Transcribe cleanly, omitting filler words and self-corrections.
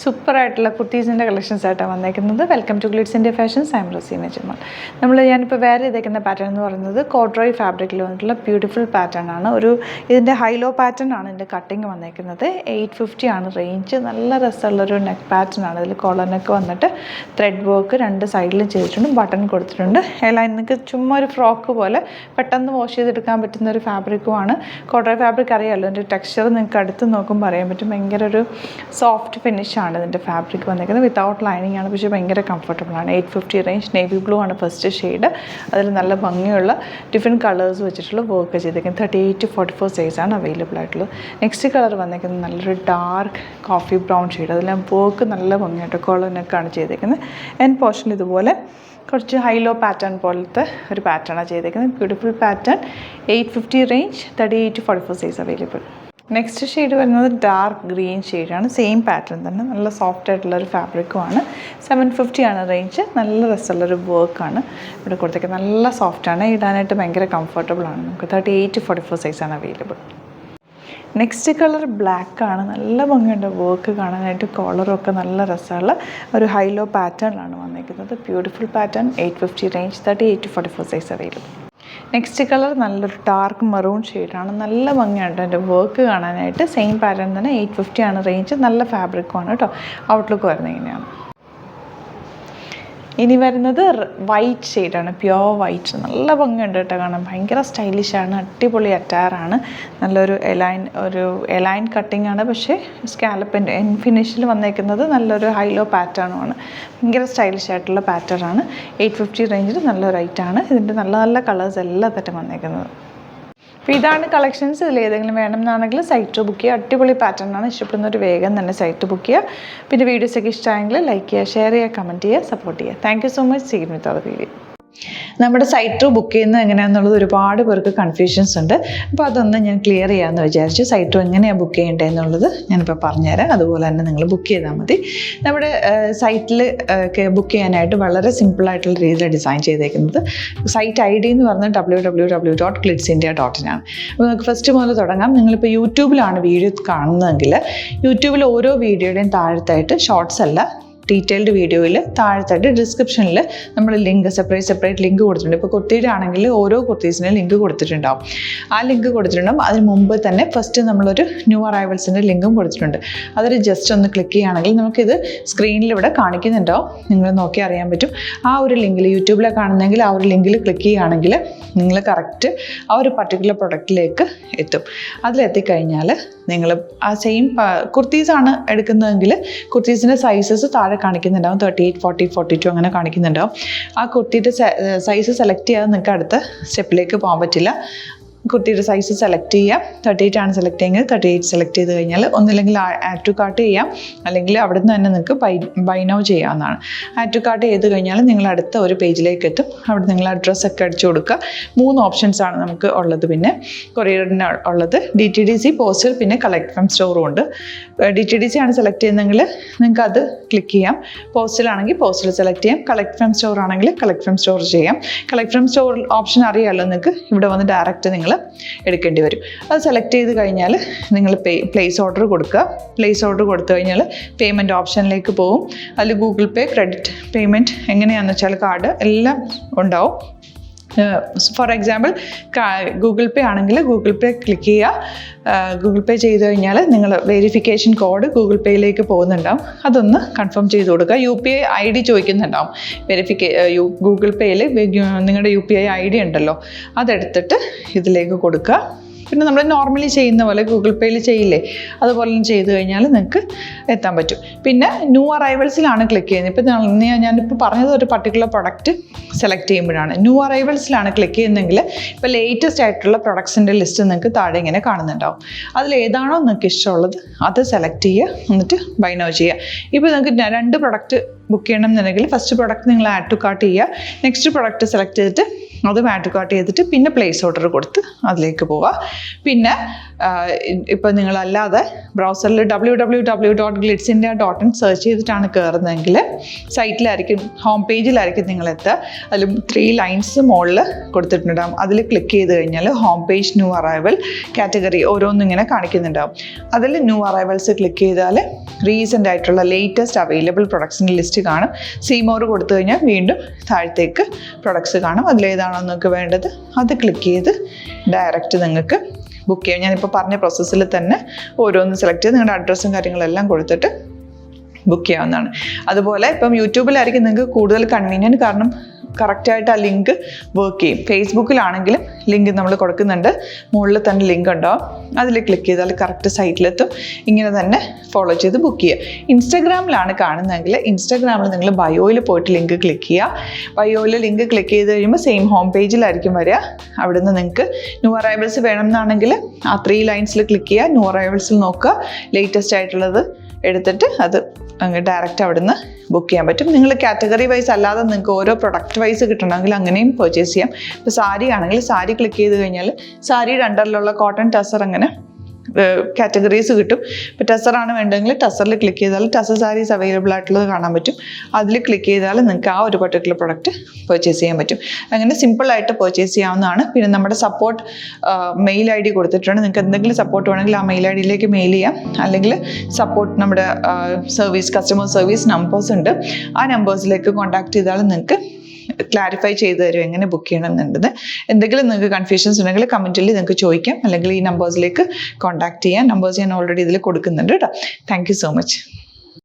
സൂപ്പറായിട്ടുള്ള കുർത്തീസിൻ്റെ collections ആയിട്ടാണ് വന്നേക്കുന്നത്. Welcome to Glitz India Fashions. I'm Raseena Jamal. ഞാനിപ്പോൾ വേറെ ഇതേക്കുന്ന പാറ്റേൺ എന്ന് പറയുന്നത് കോഡ്രോയ് ഫാബ്രിക്കിൽ വന്നിട്ടുള്ള ബ്യൂട്ടിഫുൾ പാറ്റേൺ ആണ്. ഇതിൻ്റെ ഹൈലോ പാറ്റേൺ ആണ് ഇതിൻ്റെ കട്ടിങ് വന്നേക്കുന്നത്. 850 ആണ് റേഞ്ച്. നല്ല രസമുള്ളൊരു നെക്ക് പാറ്റേൺ ആണ്. ഇതിൽ കോളർ നെക്ക് വന്നിട്ട് ത്രെഡ് വർക്ക് രണ്ട് സൈഡിലും ചെയ്തിട്ടുണ്ട്, ബട്ടൺ കൊടുത്തിട്ടുണ്ട്. എല്ലാം നിങ്ങൾക്ക് ചുമ്മാ ഒരു ഫ്രോക്ക് പോലെ പെട്ടെന്ന് വാഷ് ചെയ്തെടുക്കാൻ പറ്റുന്ന ഒരു ഫാബ്രിക്കുമാണ്. കോഡ്രോയ് ഫാബ്രിക് അറിയാമല്ലോ, അതിൻ്റെ ടെക്സ്ചർ നിങ്ങൾക്ക് അടുത്ത് നോക്കുമ്പോൾ അറിയാൻ പറ്റും. ഭയങ്കര ഒരു സോഫ്റ്റ് ഫിനിഷാണ് ഇതിൻ്റെ ഫാബ്രിക് വന്നിരിക്കുന്നത്. വിത്തൗട്ട് ലൈനിങ് ആണ്, പക്ഷേ ഭയങ്കര കംഫർട്ടബിൾ ആണ്. 850 റേഞ്ച്. നേവി ബ്ലൂ ആണ് ഫസ്റ്റ് ഷെയ്ഡ്. അതിൽ നല്ല ഭംഗിയുള്ള ഡിഫറെൻറ്റ് കളേഴ്സ് വെച്ചിട്ടുള്ള വർക്ക് ചെയ്തിരിക്കുന്നത്. 38 to 44 സൈസാണ് അവൈലബിൾ ആയിട്ടുള്ളത്. നെക്സ്റ്റ് കളർ വന്നിരിക്കുന്നത് നല്ലൊരു ഡാർക്ക് കോഫി ബ്രൗൺ ഷെയ്ഡ്. അതിലെല്ലാം വർക്ക് നല്ല ഭംഗിയായിട്ട് കോളറിനൊക്കെയാണ് ചെയ്തിരിക്കുന്നത്. എൻഡ് പോർഷൻ ഇതുപോലെ കുറച്ച് ഹൈലോ പാറ്റേൺ പോലത്തെ ഒരു പാറ്റേണാണ് ചെയ്തേക്കുന്നത്. Beautiful pattern. 850 range. 38 to 44 size available. Next shade വരുന്നത് ഡാർക്ക് ഗ്രീൻ ഷെയ്ഡാണ്. സെയിം പാറ്റേൺ തന്നെ, നല്ല സോഫ്റ്റ് ആയിട്ടുള്ളൊരു ഫാബ്രിക്കുമാണ്. 750 ആണ് റേഞ്ച്. നല്ല രസമുള്ളൊരു വർക്കാണ് ഇവിടെ കൊടുത്തേക്ക്. നല്ല സോഫ്റ്റാണ്, ഇടാനായിട്ട് ഭയങ്കര കംഫർട്ടബിളാണ്. നമുക്ക് 38 to 44 സൈസാണ് അവൈലബിൾ. നെക്സ്റ്റ് കളർ ബ്ലാക്ക് ആണ്. നല്ല ഭംഗിയുണ്ട് വർക്ക് കാണാനായിട്ട്. കോളറൊക്കെ നല്ല രസമുള്ള ഒരു ഹൈലോ പാറ്റേണിലാണ് വന്നിരിക്കുന്നത്. Beautiful pattern. 850 range. 38 to 44 size available. Next colour നല്ലൊരു ഡാർക്ക് മെറൂൺ ഷെയ്ഡാണ്. നല്ല ഭംഗിയുണ്ട് എൻ്റെ വർക്ക് കാണാനായിട്ട്. സെയിം പാറ്റേൺ തന്നെ. 850 ആണ് റേഞ്ച്. നല്ല ഫാബ്രിക്കുമാണ് കേട്ടോ. ഔട്ട്ലുക്ക് വരുന്നത് ഇങ്ങനെയാണ്. ഇനി വരുന്നത് വൈറ്റ് ഷെയ്ഡാണ്. Pure white. നല്ല ഭംഗിയുണ്ട് കേട്ടോ കാണാൻ. ഭയങ്കര സ്റ്റൈലിഷാണ്. അടിപൊളി അറ്റാറാണ്. നല്ലൊരു എലൈൻ കട്ടിംഗ് ആണ്. പക്ഷേ സ്കാലപ്പിൻ്റെ എൻ ഫിനിഷിൽ വന്നേക്കുന്നത് നല്ലൊരു ഹൈലോ പാറ്റേണുമാണ്. ഭയങ്കര സ്റ്റൈലിഷ് ആയിട്ടുള്ള പാറ്റേണാണ്. 850 റേഞ്ചിൽ നല്ല റേറ്റാണ്. ഇതിൻ്റെ നല്ല നല്ല കളേഴ്സ് എല്ലാം തന്നെ വന്നേക്കുന്നത്. അപ്പോൾ ഇതാണ് കളക്ഷൻസ്. ഇതിൽ ഏതെങ്കിലും വേണമെന്നാണെങ്കിൽ സൈറ്റ് ബുക്ക് ചെയ്യുക. അടിപൊളി പാറ്റേൺ ആണ്. ഇഷ്ടപ്പെടുന്നൊരു വേഗം തന്നെ സൈറ്റ് ബുക്ക് ചെയ്യുക. പിന്നെ വീഡിയോസൊക്കെ ഇഷ്ടമായെങ്കിൽ ലൈക്ക് ചെയ്യുക, ഷെയർ ചെയ്യുക, കമൻറ്റ് ചെയ്യുക, സപ്പോർട്ട് ചെയ്യുക. Thank you so much. See you with other video. നമ്മുടെ സൈറ്റ് ബുക്ക് ചെയ്യുന്നത് എങ്ങനെയാണെന്നുള്ളത് ഒരുപാട് പേർക്ക് കൺഫ്യൂഷൻസ് ഉണ്ട്. അപ്പോൾ അതൊന്ന് ഞാൻ ക്ലിയർ ചെയ്യാമെന്ന് വിചാരിച്ചു. സൈറ്റ് എങ്ങനെയാണ് ബുക്ക് ചെയ്യേണ്ടതെന്നുള്ളത് ഞാനിപ്പോൾ പറഞ്ഞുതരാം. അതുപോലെ തന്നെ നിങ്ങൾ ബുക്ക് ചെയ്താൽ മതി. നമ്മുടെ സൈറ്റിൽ ബുക്ക് ചെയ്യാനായിട്ട് വളരെ സിമ്പിളായിട്ടുള്ള രീതിയിൽ ഡിസൈൻ ചെയ്തേക്കുന്നത്. സൈറ്റ് ID എന്ന് പറഞ്ഞാൽ www.glitzindia.in ആണ്. അപ്പോൾ നമുക്ക് ഫസ്റ്റ് മുതൽ തുടങ്ങാം. നിങ്ങളിപ്പോൾ യൂട്യൂബിലാണ് വീഡിയോ കാണുന്നതെങ്കിൽ യൂട്യൂബിൽ ഓരോ വീഡിയോയുടെയും താഴത്തായിട്ട് ഷോർട്സ് അല്ല, ഡീറ്റെയിൽഡ് വീഡിയോയിൽ താഴത്തായിട്ട് ഡിസ്ക്രിപ്ഷനിൽ നമ്മൾ ലിങ്ക് സെപ്പറേറ്റ് ലിങ്ക് കൊടുത്തിട്ടുണ്ട്. ഇപ്പോൾ കുർത്തിയുടെ ആണെങ്കിൽ ഓരോ കുർത്തീസിനും ലിങ്ക് കൊടുത്തിട്ടുണ്ടാവും. ആ ലിങ്ക് കൊടുത്തിട്ടുണ്ടാവും. അതിന് മുമ്പ് തന്നെ ഫസ്റ്റ് നമ്മളൊരു ന്യൂ അറൈവൽസിൻ്റെ ലിങ്കും കൊടുത്തിട്ടുണ്ട്. അതൊരു ജസ്റ്റ് ഒന്ന് ക്ലിക്ക് ചെയ്യുകയാണെങ്കിൽ നമുക്കിത് സ്ക്രീനിൽ ഇവിടെ കാണിക്കുന്നുണ്ടാവും. നിങ്ങൾ നോക്കി അറിയാൻ പറ്റും. ആ ഒരു ലിങ്കിൽ യൂട്യൂബിലെ കാണുന്നെങ്കിൽ ആ ഒരു ലിങ്കിൽ ക്ലിക്ക് ചെയ്യുകയാണെങ്കിൽ നിങ്ങൾ കറക്റ്റ് ആ ഒരു പർട്ടിക്കുലർ പ്രൊഡക്റ്റിലേക്ക് എത്തും. അതിലെത്തിക്കഴിഞ്ഞാൽ നിങ്ങൾ ആ സെയിം കുർത്തീസാണ് എടുക്കുന്നതെങ്കിൽ കുർത്തീസിൻ്റെ സൈസസ് താഴെ കാണിക്കുന്നുണ്ടാവും. 38, 40, 42 അങ്ങനെ കാണിക്കുന്നുണ്ടാവും. ആ കുർത്തിയുടെ സൈസ് സെലക്ട് ചെയ്യാതെ നിങ്ങൾക്ക് അടുത്ത സ്റ്റെപ്പിലേക്ക് പോകാൻ പറ്റില്ല. കുർത്തിയുടെ സൈസ് സെലക്ട് ചെയ്യാം. 38 ആണ് സെലക്ട് ചെയ്യുന്നത്. 38 സെലക്ട് ചെയ്ത് കഴിഞ്ഞാൽ ഒന്നില്ലെങ്കിൽ ആഡ് ടു കാർട്ട് ചെയ്യാം, അല്ലെങ്കിൽ അവിടെ നിന്ന് തന്നെ നിങ്ങൾക്ക് ബൈ നൗ ചെയ്യാവുന്നതാണ്. ആഡ് ടു കാർട്ട് ചെയ്ത് കഴിഞ്ഞാൽ നിങ്ങൾ അടുത്ത ഒരു പേജിലേക്ക് എത്തും. അവിടെ നിങ്ങൾ അഡ്രസ്സൊക്കെ അടിച്ചു കൊടുക്കുക. 3 ഓപ്ഷൻസാണ് നമുക്ക് ഉള്ളത്. പിന്നെ കൊറിയറിന് ഉള്ളത് DTDC, പോസ്റ്റൽ, പിന്നെ കളക്ട് ഫ്രം സ്റ്റോറും ഉണ്ട്. DTDC ആണ് സെലക്ട് ചെയ്യുന്നതെങ്കിൽ നിങ്ങൾക്ക് അത് ക്ലിക്ക് ചെയ്യാം. പോസ്റ്റലാണെങ്കിൽ പോസ്റ്റൽ സെലക്ട് ചെയ്യാം. കളക്ട് ഫ്രം സ്റ്റോർ ആണെങ്കിൽ കളക്ട് ഫ്രം സ്റ്റോർ ചെയ്യാം. കളക്ട് ഫ്രം സ്റ്റോർ ഓപ്ഷൻ അറിയാമല്ലോ നിങ്ങൾക്ക്. ഇവിടെ വന്ന് ഡയറക്റ്റ് നിങ്ങൾ എടുക്കേണ്ടി വരും. അത് സെലക്ട് ചെയ്ത് കഴിഞ്ഞാൽ നിങ്ങൾ പ്ലേസ് ഓർഡർ കൊടുക്കുക. പ്ലേസ് ഓർഡർ കൊടുത്തു കഴിഞ്ഞാൽ പേയ്മെൻറ്റ് ഓപ്ഷനിലേക്ക് പോകും. അതിൽ ഗൂഗിൾ പേ, ക്രെഡിറ്റ് പേയ്മെൻറ്റ് എങ്ങനെയാണെന്ന് വെച്ചാൽ കാർഡ് എല്ലാം ഉണ്ടാവും. ഫോർ എക്സാമ്പിൾ ഗൂഗിൾ പേ ആണെങ്കിൽ ഗൂഗിൾ പേ ക്ലിക്ക് ചെയ്യുക. ഗൂഗിൾ പേ ചെയ്ത് കഴിഞ്ഞാൽ നിങ്ങൾ വെരിഫിക്കേഷൻ കോഡ് ഗൂഗിൾ പേയിലേക്ക് പോകുന്നുണ്ടാവും. അതൊന്ന് കൺഫേം ചെയ്ത് കൊടുക്കുക. UPI ID ചോദിക്കുന്നുണ്ടാവും. ഗൂഗിൾ പേയിൽ നിങ്ങളുടെ UPI ID ഉണ്ടല്ലോ, അതെടുത്തിട്ട് ഇതിലേക്ക് കൊടുക്കുക. പിന്നെ നമ്മൾ നോർമലി ചെയ്യുന്ന പോലെ ഗൂഗിൾ പേയിൽ ചെയ്യില്ലേ, അതുപോലെ ചെയ്ത് കഴിഞ്ഞാൽ നിങ്ങൾക്ക് എത്താൻ പറ്റും. പിന്നെ ന്യൂ അറൈവൽസിലാണ് ക്ലിക്ക് ചെയ്യുന്നത്. ഇപ്പോൾ ഞാനിപ്പോൾ പറഞ്ഞത് ഒരു പർട്ടിക്കുലർ പ്രൊഡക്റ്റ് സെലക്ട് ചെയ്യുമ്പോഴാണ്. ന്യൂ അറൈവൽസിലാണ് ക്ലിക്ക് ചെയ്യുന്നതെങ്കിൽ ഇപ്പോൾ ലേറ്റസ്റ്റ് ആയിട്ടുള്ള പ്രൊഡക്ട്സിൻ്റെ ലിസ്റ്റ് നിങ്ങൾക്ക് താഴെ ഇങ്ങനെ കാണുന്നുണ്ടാവും. അതിൽ ഏതാണോ നിങ്ങൾക്ക് ഇഷ്ടമുള്ളത് അത് സെലക്ട് ചെയ്യുക, എന്നിട്ട് ബൈ നൗ ചെയ്യുക. ഇപ്പോൾ നിങ്ങൾക്ക് 2 പ്രൊഡക്റ്റ് ബുക്ക് ചെയ്യണം എന്നുണ്ടെങ്കിൽ ഫസ്റ്റ് പ്രൊഡക്റ്റ് നിങ്ങൾ ആഡ് ടു കാർട്ട് ചെയ്യുക. നെക്സ്റ്റ് പ്രൊഡക്റ്റ് സെലക്ട് ചെയ്തിട്ട് അതും ആഡ് ടു കാർട്ട് ചെയ്തിട്ട് പിന്നെ പ്ലേസ് ഓർഡർ കൊടുത്ത് അതിലേക്ക് പോവുക. പിന്നെ ഇപ്പോൾ നിങ്ങളല്ലാതെ ബ്രൗസറിൽ www.glitzindia.in സെർച്ച് ചെയ്തിട്ടാണ് കയറുന്നതെങ്കിൽ സൈറ്റിലായിരിക്കും, ഹോം പേജിലായിരിക്കും നിങ്ങളെത്തുക. അതിൽ 3 ലൈൻസ് മുകളിൽ കൊടുത്തിട്ടുണ്ടാകും. അതിൽ ക്ലിക്ക് ചെയ്ത് കഴിഞ്ഞാൽ home page, new arrival, category ഓരോന്നും ഇങ്ങനെ കാണിക്കുന്നുണ്ടാവും. അതിൽ ന്യൂ അറൈവൽസ് ക്ലിക്ക് ചെയ്താൽ റീസെൻ്റ് ആയിട്ടുള്ള ലേറ്റസ്റ്റ് അവൈലബിൾ പ്രൊഡക്ട്സിൻ്റെ ലിസ്റ്റ് കാണും. സീമോർ കൊടുത്തു കഴിഞ്ഞാൽ വീണ്ടും താഴത്തേക്ക് പ്രൊഡക്ട്സ് കാണും. അതിലേതാണോ നിങ്ങൾക്ക് വേണ്ടത് അത് ക്ലിക്ക് ചെയ്ത് ഡയറക്റ്റ് നിങ്ങൾക്ക് ബുക്ക് ചെയ്യാം. ഞാനിപ്പോൾ പറഞ്ഞ പ്രോസസ്സിൽ തന്നെ ഓരോന്ന് സെലക്ട് ചെയ്ത് നിങ്ങളുടെ അഡ്രസ്സും കാര്യങ്ങളെല്ലാം കൊടുത്തിട്ട് ബുക്ക് ചെയ്യാവുന്നതാണ്. അതുപോലെ ഇപ്പം യൂട്യൂബിലായിരിക്കും നിങ്ങൾക്ക് കൂടുതൽ കൺവീനിയൻറ്റ്, കാരണം കറക്റ്റായിട്ട് ആ ലിങ്ക് വർക്ക് ചെയ്യും. ഫേസ്ബുക്കിലാണെങ്കിലും ലിങ്ക് നമ്മൾ കൊടുക്കുന്നുണ്ട്, മുകളിൽ തന്നെ ലിങ്ക് ഉണ്ടാവും. അതിൽ ക്ലിക്ക് ചെയ്താൽ കറക്റ്റ് സൈറ്റിലെത്തും. ഇങ്ങനെ തന്നെ ഫോളോ ചെയ്ത് ബുക്ക് ചെയ്യുക. ഇൻസ്റ്റാഗ്രാമിലാണ് കാണുന്നതെങ്കിൽ ഇൻസ്റ്റാഗ്രാമിൽ നിങ്ങൾ ബയോയിൽ പോയിട്ട് ലിങ്ക് ക്ലിക്ക് ചെയ്യുക. ബയോയിൽ ലിങ്ക് ക്ലിക്ക് ചെയ്ത് കഴിയുമ്പോൾ സെയിം ഹോം പേജിലായിരിക്കും വരിക. അവിടുന്ന് നിങ്ങൾക്ക് ന്യൂ അറൈവൽസ് വേണമെന്നാണെങ്കിൽ ആ 3 ലൈൻസിൽ ക്ലിക്ക് ചെയ്യുക. ന്യൂ അറൈവൽസിൽ നോക്കുക, ലേറ്റസ്റ്റ് ആയിട്ടുള്ളത് എടുത്തിട്ട് അത് അങ്ങ് ഡയറക്റ്റ് അവിടുന്ന് ബുക്ക് ചെയ്യാൻ പറ്റും. നിങ്ങൾ കാറ്റഗറി വൈസ് അല്ലാതെ നിങ്ങൾക്ക് ഓരോ പ്രൊഡക്റ്റ് വൈസ് കിട്ടണമെങ്കിൽ അങ്ങനെയും പർച്ചേസ് ചെയ്യാം. ഇപ്പോൾ സാരി ആണെങ്കിൽ സാരി ക്ലിക്ക് ചെയ്ത് കഴിഞ്ഞാൽ സാരിയുടെ അണ്ടറിലുള്ള കോട്ടൺ ടസർ അങ്ങനെ കാറ്റഗറീസ് കിട്ടും. ഇപ്പോൾ ടസറാണ് വേണ്ടതെങ്കിൽ ടസറിൽ ക്ലിക്ക് ചെയ്താൽ ടസർ സാരീസ് അവൈലബിൾ ആയിട്ടുള്ളത് കാണാൻ പറ്റും. അതിൽ ക്ലിക്ക് ചെയ്താൽ നിങ്ങൾക്ക് ആ ഒരു പർട്ടിക്കുലർ പ്രൊഡക്റ്റ് പർച്ചേസ് ചെയ്യാൻ പറ്റും. അങ്ങനെ സിമ്പിളായിട്ട് പർച്ചേസ് ചെയ്യാവുന്നതാണ്. പിന്നെ നമ്മുടെ സപ്പോർട്ട് മെയിൽ ID കൊടുത്തിട്ടുണ്ട്. നിങ്ങൾക്ക് എന്തെങ്കിലും സപ്പോർട്ട് വേണമെങ്കിൽ ആ മെയിൽ IDയിലേക്ക് മെയിൽ ചെയ്യാം. അല്ലെങ്കിൽ സപ്പോർട്ട് നമ്മുടെ കസ്റ്റമർ സർവീസ് നമ്പേഴ്സ് ഉണ്ട്. ആ നമ്പേഴ്സിലേക്ക് കോൺടാക്ട് ചെയ്താൽ നിങ്ങൾക്ക് ക്ലാരിഫൈ ചെയ്ത് തരും എങ്ങനെ ബുക്ക് ചെയ്യണം എന്നുള്ളത്. എന്തെങ്കിലും നിങ്ങൾക്ക് കൺഫ്യൂഷൻസ് ഉണ്ടെങ്കിൽ കമൻറ്റിൽ നിങ്ങൾക്ക് ചോദിക്കാം, അല്ലെങ്കിൽ ഈ നമ്പേഴ്സിലേക്ക് കോൺടാക്ട് ചെയ്യാം. നമ്പേഴ്സ് ഞാൻ ഓൾറെഡി ഇതിൽ കൊടുക്കുന്നുണ്ട് കേട്ടോ. Thank you so much.